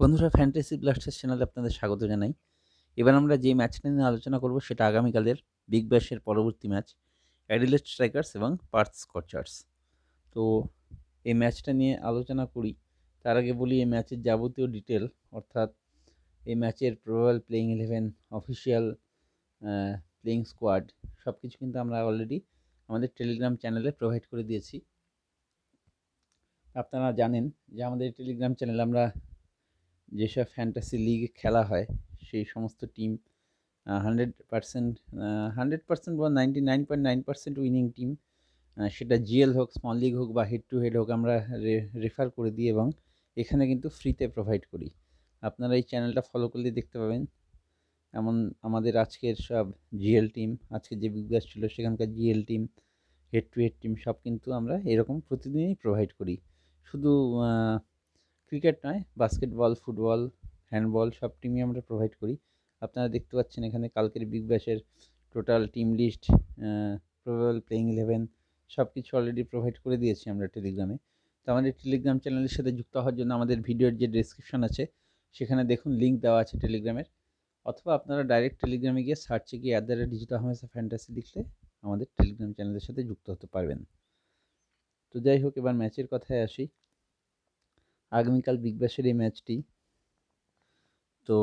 বন্ধুরা, fantasy Blasters চ্যানেলে আপনাদের স্বাগত জানাই। এবার আমরা যে ম্যাচটা নিয়ে আলোচনা করব সেটা আগামীকালের বিগ ব্যাশের পরবর্তী ম্যাচ অ্যাডিলেড স্ট্রাইকার্স এবং পার্থ স্কচার্স। তো এই ম্যাচটা নিয়ে আলোচনা করি তার আগে বলি এই ম্যাচের যাবতীয় ডিটেল, অর্থাৎ এই ম্যাচের probable playing 11, official playing squad সব কিছু কিন্তু আমরা অলরেডি আমাদের টেলিগ্রাম চ্যানেলে প্রোভাইড করে দিয়েছি। আপনারা জানেন যে আমাদের টেলিগ্রাম চ্যানেলে আমরা যেসব ফ্যান্টাসি লিগ খেলা হয় সেই সমস্ত টিম 100% বা 99.9% উইনিং টিম, সেটা জিএল হোক, স্মল লিগ হোক বা হেড টু হেড হোক, আমরা রেফার করে দিই এবং এখানে কিন্তু ফ্রিতে প্রোভাইড করি। আপনারা এই চ্যানেলটা ফলো করলে দেখতে পাবেন এমন আমাদের আজকের সব জিএল টিম, আজকে যে বিগ ব্যাশ ছিল সেখানকার GL team, head to head team সব কিন্তু আমরা এরকম প্রতিদিনই প্রোভাইড করি। শুধু ক্রিকেট নয়, বাস্কেটবল, ফুটবল, হ্যান্ডবল সব টিমই আমরা প্রোভাইড করি। আপনারা দেখতে পাচ্ছেন এখানে কালকের বিগ ব্যাশের total team list, probable playing 11 সব কিছু অলরেডি প্রোভাইড করে দিয়েছি আমরা টেলিগ্রামে। তো আমাদের টেলিগ্রাম চ্যানেলের সাথে যুক্ত হওয়ার জন্য আমাদের ভিডিওর যে ডেসক্রিপশন আছে সেখানে দেখুন লিঙ্ক দেওয়া আছে টেলিগ্রামের, অথবা আপনারা ডাইরেক্ট টেলিগ্রামে গিয়ে সার্চে গিয়ে @ডিজিটাল হামেশা ফ্যান্টাসি লিখলে আমাদের টেলিগ্রাম চ্যানেলের সাথে যুক্ত হতে পারবেন। তো যাই হোক, এবার ম্যাচের কথায় আসি। আগামীকাল বিগ ব্যাশের এই ম্যাচটি, তো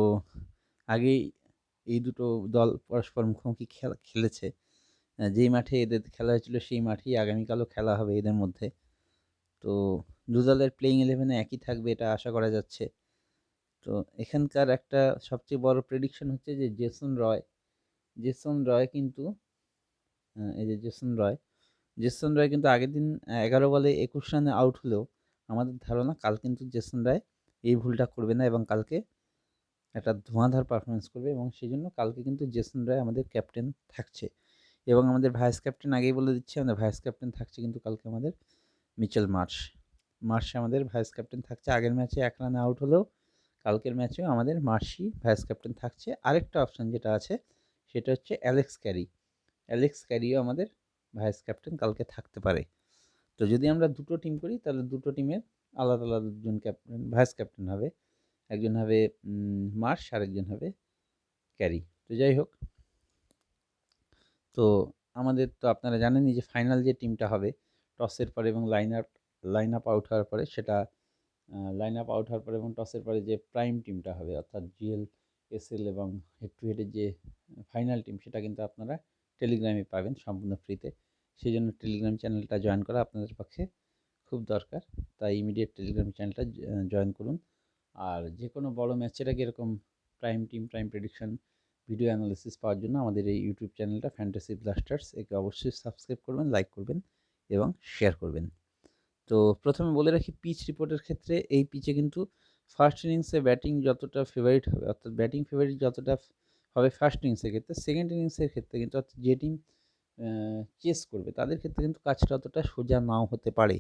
আগেই এই দুটো দল পরস্পর মুখোমুখি খেলেছে। যেই মাঠে এদের খেলা হয়েছিল সেই মাঠেই আগামীকালও খেলা হবে এদের মধ্যে। তো দু দলের প্লেইং 11 একই থাকবে এটা আশা করা যাচ্ছে। তো এখানকার একটা সবচেয়ে বড় প্রেডিকশন হচ্ছে যে জেসন রয় কিন্তু এই যে জেসন রয় কিন্তু আগের দিন 11 বলে 21 রানে আউট হলেও আমাদের ধারণা কাল কিন্তু জেসন রয় এই ভুলটা করবে না এবং কালকে একটা ধোঁয়াধার পারফরমেন্স করবে, এবং সেই জন্য কালকে কিন্তু জেসন রয় আমাদের ক্যাপ্টেন থাকছে। এবং আমাদের ভাইস ক্যাপ্টেন আগেই বলে দিচ্ছি, আমাদের ভাইস ক্যাপ্টেন থাকছে কিন্তু কালকে আমাদের মিচেল মার্শ আমাদের ভাইস ক্যাপ্টেন থাকছে। আগের ম্যাচে 1 রানে আউট হলেও কালকের ম্যাচেও আমাদের মার্শই ভাইস ক্যাপ্টেন থাকছে। আরেকটা অপশান যেটা আছে সেটা হচ্ছে অ্যালেক্স ক্যারিও আমাদের ভাইস ক্যাপ্টেন কালকে থাকতে পারে। তো যদি আমরা দুটো টিম করি তাহলে দুটো টিমের আলাদা আলাদা দুজন ক্যাপ্টেন ভাইস ক্যাপ্টেন হবে, একজন হবে মার্শ আর একজন হবে ক্যারি। তো যাই হোক, তো আমাদের তো আপনারা জানেনই যে ফাইনাল যে টিমটা হবে টসের পরে এবং লাইন আপ আউট হওয়ার পরে, সেটা লাইন আপ আউট হওয়ার পরে এবং টসের পরে যে প্রাইম টিমটা হবে, অর্থাৎ জিএল, এসএল এবং হেড টু হেডের যে ফাইনাল টিম, সেটা কিন্তু আপনারা টেলিগ্রামে পাবেন সম্পূর্ণ ফ্রিতে। সেই জন্য টেলিগ্রাম চ্যানেলটা জয়েন করা আপনাদের পক্ষে খুব দরকার। তাই ইমিডিয়েট টেলিগ্রাম চ্যানেলটা জয়েন করুন। আর যে কোনো বড় ম্যাচের আগে এরকম prime team, prime prediction, video analysis পাওয়ার জন্য আমাদের এই ইউটিউব চ্যানেলটা ফ্যান্টাসি ব্লাস্টার্স, একে অবশ্যই সাবস্ক্রাইব করবেন, লাইক করবেন এবং শেয়ার করবেন। তো প্রথমে বলে রাখি, পিচ রিপোর্টের ক্ষেত্রে এই পিচে কিন্তু ফার্স্ট ইনিংসে ব্যাটিং যতটা ফেভারিট হবে, অর্থাৎ ব্যাটিং ফেভারিট যতটা হবে ফার্স্ট ইনিংসের ক্ষেত্রে, সেকেন্ড ইনিংসের ক্ষেত্রে কিন্তু অর্থাৎ যে টিম চেস করবে তাদের ক্ষেত্রে কিন্তু কাজটা অতটা সোজা নাও হতে পারে।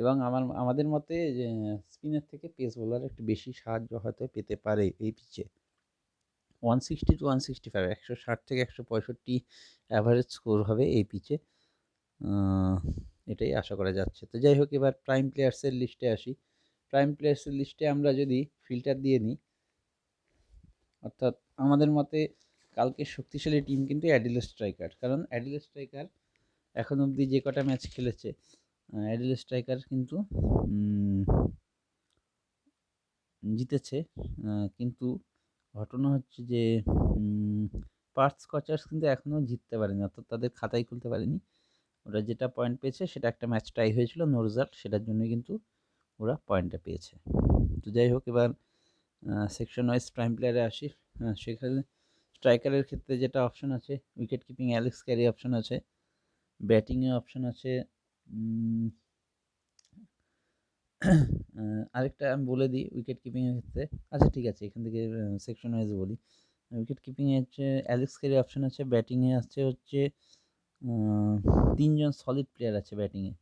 এবং আমাদের মতে স্পিনের থেকে পেস বোলার একটু বেশি সাহায্য হয়তো পেতে পারে এই পিচে। 160 to 165, 160 থেকে 165 অ্যাভারেজ স্কোর হবে এই পিচে, এটাই আশা করা যাচ্ছে। তো যাই হোক, এবার প্রাইম প্লেয়ার্সের লিস্টে আসি। প্রাইম প্লেয়ার্সের লিস্টে আমরা যদি ফিল্টার দিয়ে নিই, অর্থাৎ আমাদের মতে কালকে শক্তিশালী টিম কিন্তু অ্যাডিলেড স্ট্রাইকার, কারণ অ্যাডিলেড স্ট্রাইকার এখন অবধি যে কটা ম্যাচ খেলেছে, অ্যাডিলেড স্ট্রাইকার কিন্তু জিতেছে। কিন্তু ঘটনা হচ্ছে যে পার্থ স্কচার্স কিন্তু এখনও জিততে পারেনি, অর্থাৎ তাদের খাতাই খুলতে পারেনি। ওরা যেটা পয়েন্ট পেয়েছে সেটা একটা ম্যাচ টাই হয়েছিল, নো রেজাল্ট, সেটার জন্যই কিন্তু ওরা পয়েন্টটা পেয়েছে। তো যাই হোক, এবার সেকশন ওয়াইজ প্রাইম প্লেয়ারে আসি। সেখানে স্ট্রাইকারের ক্ষেত্রে যেটা অপশন আছে, wicket keeping Alex Carey option আছে, ব্যাটিংয়ে অপশন আছে আরেকটা আমি বলে দিই উইকেট কিপিংয়ের ক্ষেত্রে। আচ্ছা ঠিক আছে, এখান থেকে সেকশন ওয়াইজ বলি। উইকেট কিপিংয়ে হচ্ছে অ্যালেক্স ক্যারি অপশন আছে, ব্যাটিংয়ে আছে হচ্ছে 3 জন সলিড প্লেয়ার আছে ব্যাটিংয়ে।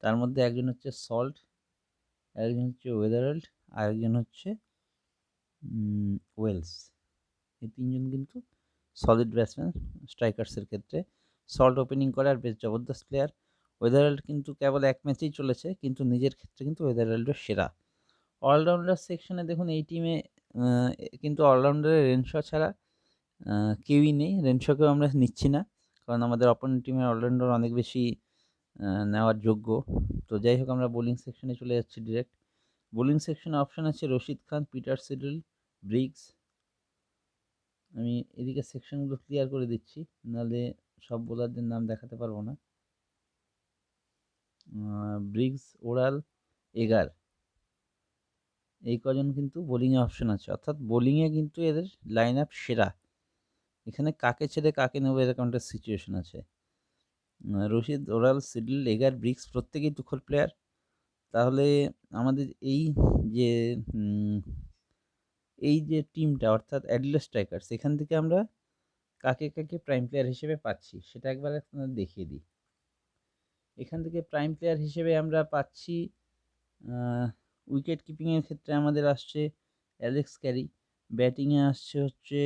তার মধ্যে একজন হচ্ছে সল্ট, আরেকজন হচ্ছে ওয়েদারল্ড, আরেকজন হচ্ছে ওয়েলস। এই 3 জন কিন্তু সলিড ব্যাটসম্যান স্ট্রাইকার্সের ক্ষেত্রে। সল্ট ওপেনিং করে আর বেশ জবরদস্ত প্লেয়ার। ওয়েদারল্ড কিন্তু কেবল এক ম্যাচেই চলেছে, কিন্তু নিজের ক্ষেত্রে কিন্তু ওয়েদারল্ডও সেরা। অলরাউন্ডার সেকশনে দেখুন এই টিমে কিন্তু অলরাউন্ডারের রেনশো ছাড়া কেউই নেই। রেনশোকেও আমরা নিচ্ছি না, কারণ আমাদের অপোনেন্ট টিমের অলরাউন্ডার অনেক বেশি নেওয়ার যোগ্য। তো যাই হোক, আমরা বোলিং সেকশনে চলে যাচ্ছি ডিরেক্ট। বোলিং সেকশনে অপশান আছে Rashid Khan, Peter Siddle, Briggs. আমি এদিকে সেকশনগুলো ক্লিয়ার করে দিচ্ছি, নাহলে সব বোলারদের নাম দেখাতে পারবো না। ব্রিগস, ওরাল, এগার, এই কজন কিন্তু বোলিংয়ে অপশন আছে, অর্থাৎ বোলিংয়ে কিন্তু এদের লাইন আপ সেরা। এখানে কাকে ছেড়ে কাকে নেবো এরকম একটা সিচুয়েশন আছে। রশিদ, ওরাল, সিডল, এগার, ব্রিগস প্রত্যেকেই তুখোড় প্লেয়ার। তাহলে আমাদের যে এই যে টিমটা, অর্থাৎ অ্যাডিলেড স্ট্রাইকার্স, এখান থেকে আমরা কাকে কাকে প্রাইম প্লেয়ার হিসেবে পাচ্ছি সেটা একবার আপনাদের দেখিয়ে দিই। এখান থেকে প্রাইম প্লেয়ার হিসেবে আমরা পাচ্ছি উইকেট কিপিংয়ের ক্ষেত্রে আমাদের আসছে অ্যালেক্স ক্যারি, ব্যাটিংয়ে আসছে হচ্ছে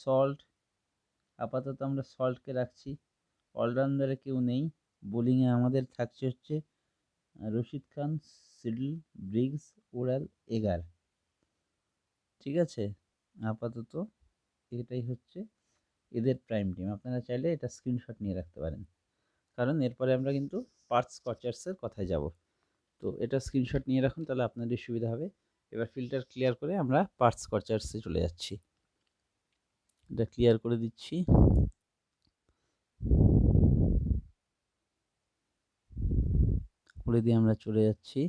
সল্ট, আপাতত আমরা সল্টকে রাখছি। অলরাউন্ডারে কেউ নেই। বোলিংয়ে আমাদের থাকছে হচ্ছে Rashid Khan, Siddle, Briggs, oral, এগার। ঠিক আছে, আপাতত এটাই হচ্ছে এদের প্রাইম টিম। আপনারা চাইলে এটা স্ক্রিনশট নিয়ে রাখতে পারেন, কারণ এরপরে আমরা কিন্তু পার্থ স্কচার্সের কথায় যাব। তো এটা স্ক্রিনশট নিয়ে রাখুন, তাহলে আপনাদের সুবিধা হবে। এবার ফিল্টার ক্লিয়ার করে আমরা পার্থ স্কচার্সে চলে যাচ্ছি। এটা ক্লিয়ার করে দিচ্ছি। করে দিয়ে আমরা চলে যাচ্ছি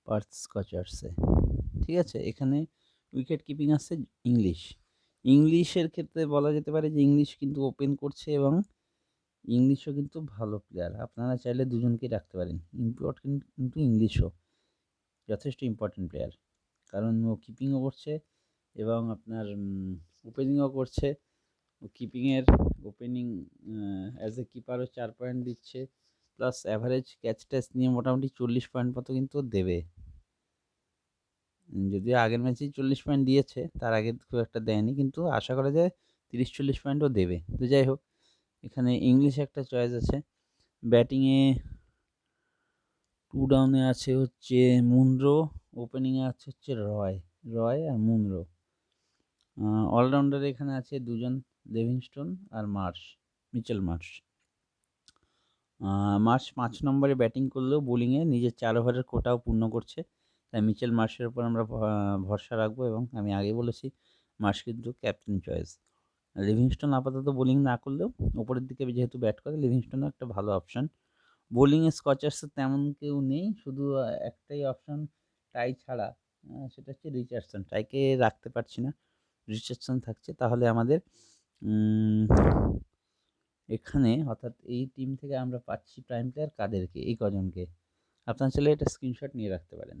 পার্থ স্কচার্সে। ঠিক আছে, এখানে উইকেট কিপিং আছে ইংলিশের ক্ষেত্রে বলা যেতে পারে যে ইংলিশ কিন্তু ওপেন করছে, এবং ইংলিশও কিন্তু ভালো প্লেয়ার। আপনারা চাইলে দুজনকেই রাখতে পারেন। ইম্পর্টেন্ট কিন্তু ইংলিশও যথেষ্ট ইম্পর্টেন্ট প্লেয়ার, কারণ ও কিপিংও করছে এবং আপনার ওপেনিংও করছে। ও কিপিংয়ের ওপেনিং অ্যাজ এ কিপারও 4 পয়েন্ট দিচ্ছে, প্লাস অ্যাভারেজ ক্যাচ ট্যাচ নিয়ে মোটামুটি 40 পয়েন্ট মতো কিন্তু দেবে। যদিও আগের ম্যাচেই 40 পয়েন্ট দিয়েছে, তার আগে খুব একটা দেয়নি, কিন্তু আশা করা যায় 30-40 পয়েন্টও দেবে। তো যাই হোক, এখানে ইংলিশ একটা চয়েস আছে। ব্যাটিংয়ে 2 ডাউনে আছে হচ্ছে মুনরো, ওপেনিংয়ে আছে হচ্ছে রয় আর মুনরো। অলরাউন্ডারে এখানে আছে দুজন, লিভিংস্টোন আর মিচেল মার্শ। মার্শ 5 নম্বরে ব্যাটিং করলেও বোলিংয়ে নিজের 4 ওভারের কোটাও পূর্ণ করছে, তাই মিচেল মার্শের উপর আমরা ভরসা রাখবো। এবং আমি আগে বলেছি, মার্শ কিন্তু ক্যাপ্টেন চয়েস। লিভিংস্টোন আপাতত বোলিং না করলেও ওপরের দিকে যেহেতু ব্যাট করে, লিভিংস্টোনও একটা ভালো অপশান। বোলিংয়ে স্কচার্সের তেমন কেউ নেই, শুধু একটাই অপশান টাই ছাড়া, সেটা হচ্ছে রিচার্ডসন। টাইকে রাখতে পারছি না, রিচার্ডসন থাকছে। তাহলে আমাদের এখানে, অর্থাৎ এই টিম থেকে আমরা পাচ্ছি প্রাইম প্লেয়ার কাদেরকে, এই কজনকে। আপনারা চাইলে এটা স্ক্রিনশট নিয়ে রাখতে পারেন,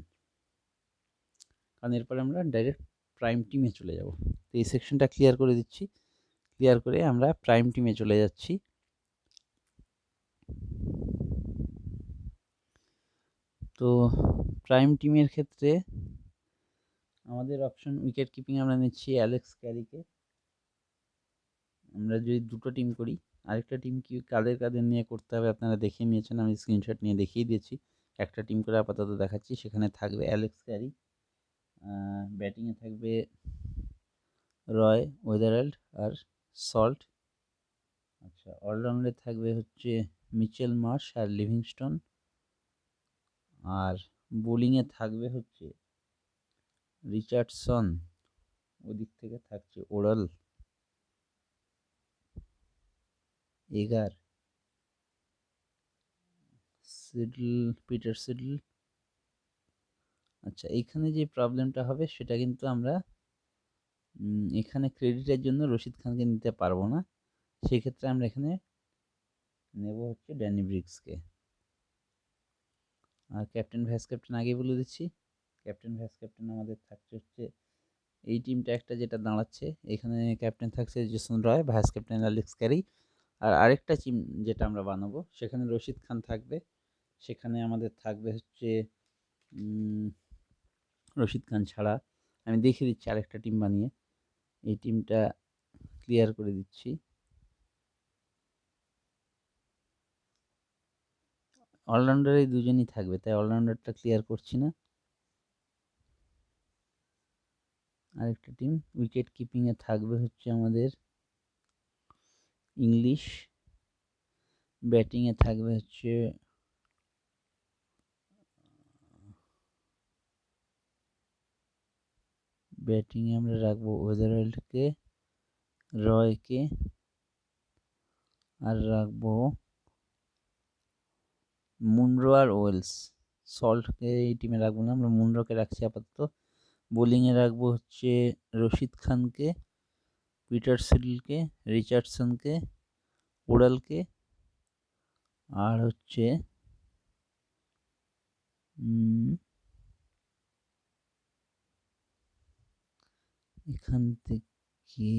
কারণ এরপরে আমরা ডাইরেক্ট প্রাইম টিমে চলে যাব। তো এই সেকশনটা ক্লিয়ার করে দিচ্ছি। ক্লিয়ার করে আমরা প্রাইম টিমে চলে যাচ্ছি। তো প্রাইম টিমের ক্ষেত্রে আমাদের অপশন উইকেট কিপিং আমরা নিচ্ছি অ্যালেক্স ক্যারিকে। আমরা যদি দুটো টিম করি, আরেকটা টিম কি কাদের নিয়ে করতে হবে আপনারা দেখিয়ে নিয়েছেন, আমি স্ক্রিনশট নিয়ে দেখিয়ে দিয়েছি। একটা টিম করে আপাতত দেখাচ্ছি। সেখানে থাকবে অ্যালেক্স ক্যারি, ব্যাটিংয়ে থাকবে রয়, ওয়েদারল্ড আর সল্ট। আচ্ছা, অলরাউন্ডে থাকবে হচ্ছে মিচেল মার্শ আর লিভিংস্টোন, আর বোলিংয়ে থাকবে হচ্ছে রিচার্ডসন, ওদিক থেকে থাকছে ওরাল, এগার, পিটার সিডল। আচ্ছা, এইখানে যে প্রবলেমটা হবে সেটা কিন্তু আমরা এখানে ক্রেডিটের জন্য রশিদ খানকে নিতে পারবো না। সেক্ষেত্রে আমরা এখানে নেব হচ্ছে ড্যানি ব্রিগসকে। আর ক্যাপ্টেন ভাইস ক্যাপ্টেন আগেই বলে দিচ্ছি। ক্যাপ্টেন ভাইস ক্যাপ্টেন আমাদের থাকছে হচ্ছে এই টিমটা একটা যেটা দাঁড়াচ্ছে, এখানে ক্যাপ্টেন থাকছে Jason Roy, vice captain Alex Carey. আর আরেকটা টিম যেটা আমরা বানাবো, সেখানে রশিদ খান থাকবে। সেখানে আমাদের থাকবে হচ্ছে রশিদ খান ছাড়া, আমি দেখিয়ে দিচ্ছি আরেকটা টিম বানিয়ে। এই টিমটা ক্লিয়ার করে দিচ্ছি। অলরাউন্ডার এই দুজনই থাকবে, তাই অলরাউন্ডারটা ক্লিয়ার করছি না। আরেকটা টিম উইকেট কিপিংয়ে থাকবে হচ্ছে আমাদের ইংলিশ, ব্যাটিংয়ে থাকবে হচ্ছে ব্যাটিংয়ে আমরা রাখবো ওয়েদারওয়ার্ল্ডকে, রয়কে, আর রাখবো মুনরো আর ওয়েলস। সল্টকে এই টিমে রাখবো না, আমরা মুনরোকে রাখছি আপাতত। বোলিংয়ে রাখবো হচ্ছে রশিদ খানকে, পিটারসেলকে, রিচার্ডসনকে, ওরালকে, আর হচ্ছে এখান থেকে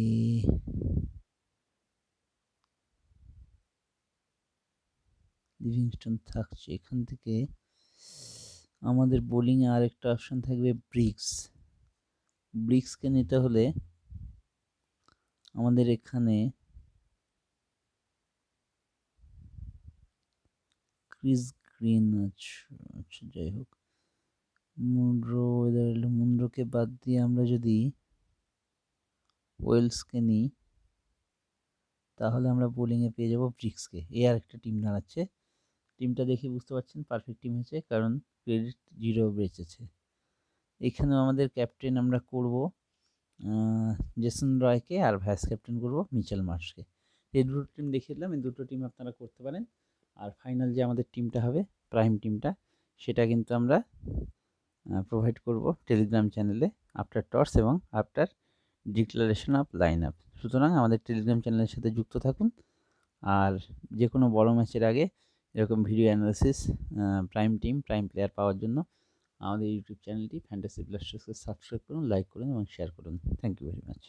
লিভিংস্টন থাকছে। এখান থেকে আমাদের বোলিংয়ে আরেকটা অপশন থাকবে ব্রিক্সকে নিতে হলে আমাদের এখানে ক্রিস গ্রিন আছে। আচ্ছা যাই হোক, মুনরোকে বাদ দিয়ে আমরা যদি ওয়েলসকে নিই তাহলে আমরা বোলিংয়ে পেয়ে যাব ব্রিক্সকে। এই আর একটা টিম দাঁড়াচ্ছে। টিমটা দেখে বুঝতে পারছেন পারফেক্ট টিম হয়েছে, কারণ ক্রেডিট 0 বেঁচেছে। এখানেও আমাদের ক্যাপ্টেন আমরা করব জেসন রয়কে, আর ভাইস ক্যাপ্টেন করব মিচেল মার্শকে। এই দুটো টিম দেখিয়ে দিলাম, এই দুটো টিম আপনারা করতে পারেন। আর ফাইনাল যে আমাদের টিমটা হবে, প্রাইম টিমটা, সেটা কিন্তু আমরা প্রোভাইড করব টেলিগ্রাম চ্যানেলে আফটার টস এবং after declaration of line up. সুতরাং আমাদের টেলিগ্রাম চ্যানেলের সাথে যুক্ত থাকুন। আর যে কোনো বড় ম্যাচের আগে এরকম video analysis, prime team, prime player পাওয়ার জন্য আমাদের ইউটিউব চ্যানেলটি ফ্যান্টাসি ব্লাস্টার্সকে সাবস্ক্রাইব করুন, লাইক করুন এবং শেয়ার করুন। Thank you very much.